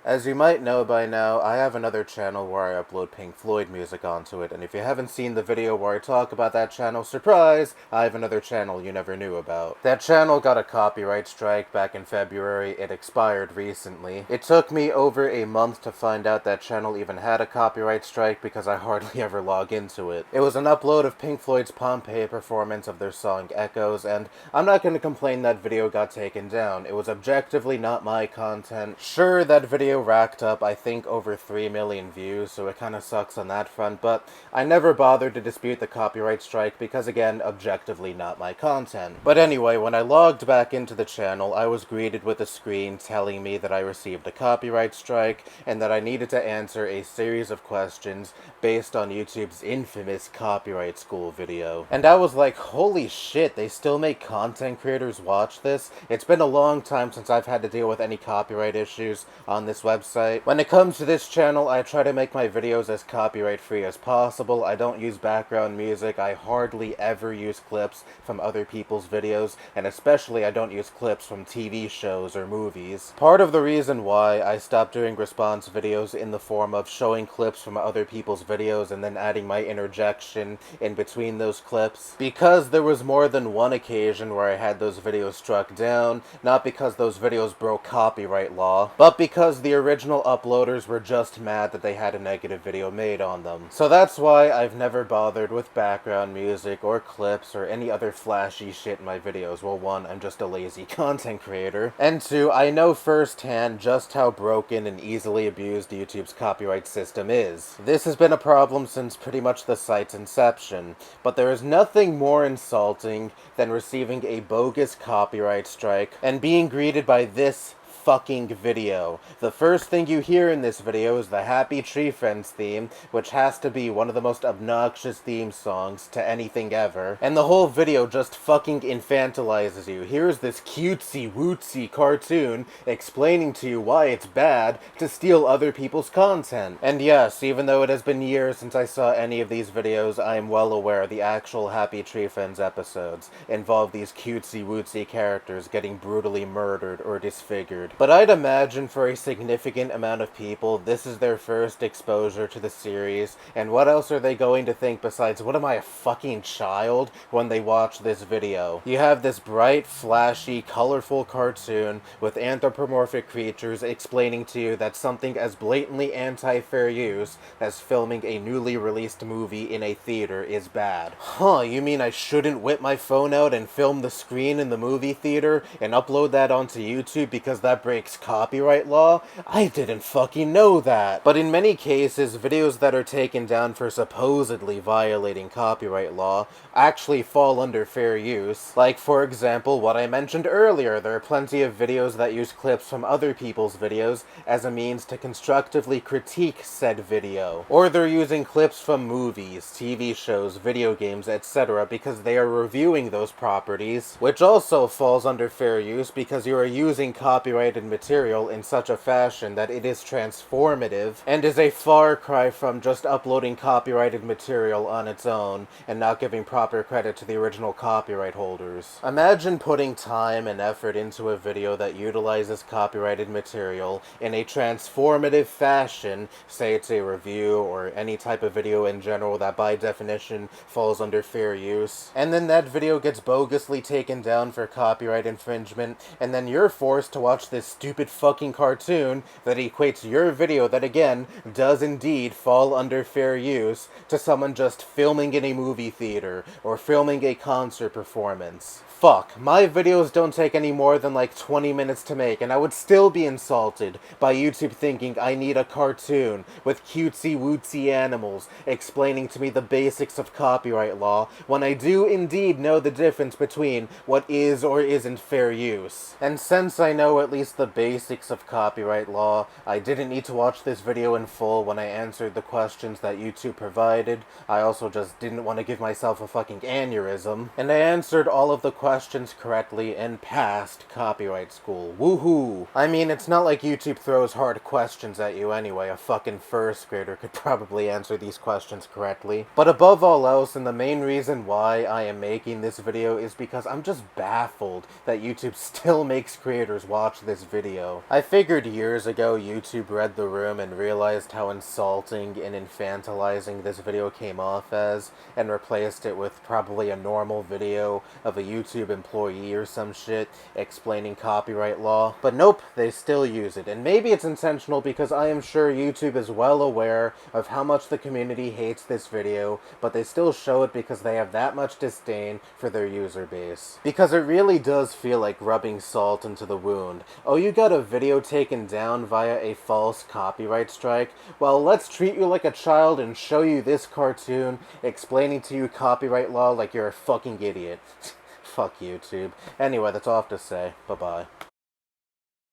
As you might know by now, I have another channel where I upload Pink Floyd music onto it, and if you haven't seen the video where I talk about that channel, surprise, I have another channel you never knew about. That channel got a copyright strike back in February. It expired recently. It took me over a month to find out that channel even had a copyright strike because I hardly ever log into it. It was an upload of Pink Floyd's Pompeii performance of their song Echoes, and I'm not going to complain that video got taken down. It was objectively not my content. Sure, that video racked up, I think, over 3 million views, so it kinda sucks on that front, but I never bothered to dispute the copyright strike because, again, objectively not my content. But anyway, when I logged back into the channel, I was greeted with a screen telling me that I received a copyright strike and that I needed to answer a series of questions based on YouTube's infamous copyright school video. And I was like, holy shit, they still make content creators watch this? It's been a long time since I've had to deal with any copyright issues on this website. When it comes to this channel, I try to make my videos as copyright free as possible. I don't use background music. I hardly ever use clips from other people's videos, and especially I don't use clips from TV shows or movies. Part of the reason why I stopped doing response videos in the form of showing clips from other people's videos and then adding my interjection in between those clips, because there was more than one occasion where I had those videos struck down, not because those videos broke copyright law, but because the original uploaders were just mad that they had a negative video made on them. So that's why I've never bothered with background music or clips or any other flashy shit in my videos. Well, one, I'm just a lazy content creator, and two, I know firsthand just how broken and easily abused YouTube's copyright system is. This has been a problem since pretty much the site's inception, but there is nothing more insulting than receiving a bogus copyright strike and being greeted by this fucking video. The first thing you hear in this video is the Happy Tree Friends theme, which has to be one of the most obnoxious theme songs to anything ever. And the whole video just fucking infantilizes you. Here's this cutesy wootsy cartoon explaining to you why it's bad to steal other people's content. And yes, even though it has been years since I saw any of these videos, I am well aware the actual Happy Tree Friends episodes involve these cutesy wootsy characters getting brutally murdered or disfigured. But I'd imagine for a significant amount of people, this is their first exposure to the series, and what else are they going to think besides, what am I, a fucking child, when they watch this video? You have this bright, flashy, colorful cartoon with anthropomorphic creatures explaining to you that something as blatantly anti-fair use as filming a newly released movie in a theater is bad. Huh, you mean I shouldn't whip my phone out and film the screen in the movie theater and upload that onto YouTube because that breaks copyright law? I didn't fucking know that. But in many cases, videos that are taken down for supposedly violating copyright law actually fall under fair use. Like, for example, what I mentioned earlier, there are plenty of videos that use clips from other people's videos as a means to constructively critique said video. Or they're using clips from movies, TV shows, video games, etc. because they are reviewing those properties, which also falls under fair use because you are using copyrighted material in such a fashion that it is transformative and is a far cry from just uploading copyrighted material on its own and not giving proper credit to the original copyright holders. Imagine putting time and effort into a video that utilizes copyrighted material in a transformative fashion, say it's a review or any type of video in general that by definition falls under fair use, and then that video gets bogusly taken down for copyright infringement, and then you're forced to watch this stupid fucking cartoon that equates your video that, again, does indeed fall under fair use to someone just filming in a movie theater or filming a concert performance. Fuck, my videos don't take any more than like 20 minutes to make, and I would still be insulted by YouTube thinking I need a cartoon with cutesy wootsy animals explaining to me the basics of copyright law when I do indeed know the difference between what is or isn't fair use. And since I know at least the basics of copyright law, I didn't need to watch this video in full when I answered the questions that YouTube provided. I also just didn't want to give myself a fucking aneurysm, and I answered all of the questions correctly and passed copyright school. Woohoo! I mean, it's not like YouTube throws hard questions at you anyway. A fucking first grader could probably answer these questions correctly. But above all else, and the main reason why I am making this video is because I'm just baffled that YouTube still makes creators watch this this video. I figured years ago YouTube read the room and realized how insulting and infantilizing this video came off as, and replaced it with probably a normal video of a YouTube employee or some shit explaining copyright law. But nope, they still use it, and maybe it's intentional because I am sure YouTube is well aware of how much the community hates this video, but they still show it because they have that much disdain for their user base. Because it really does feel like rubbing salt into the wound. Oh, you got a video taken down via a false copyright strike? Well, let's treat you like a child and show you this cartoon explaining to you copyright law like you're a fucking idiot. Fuck YouTube. Anyway, that's all I have to say. Bye-bye.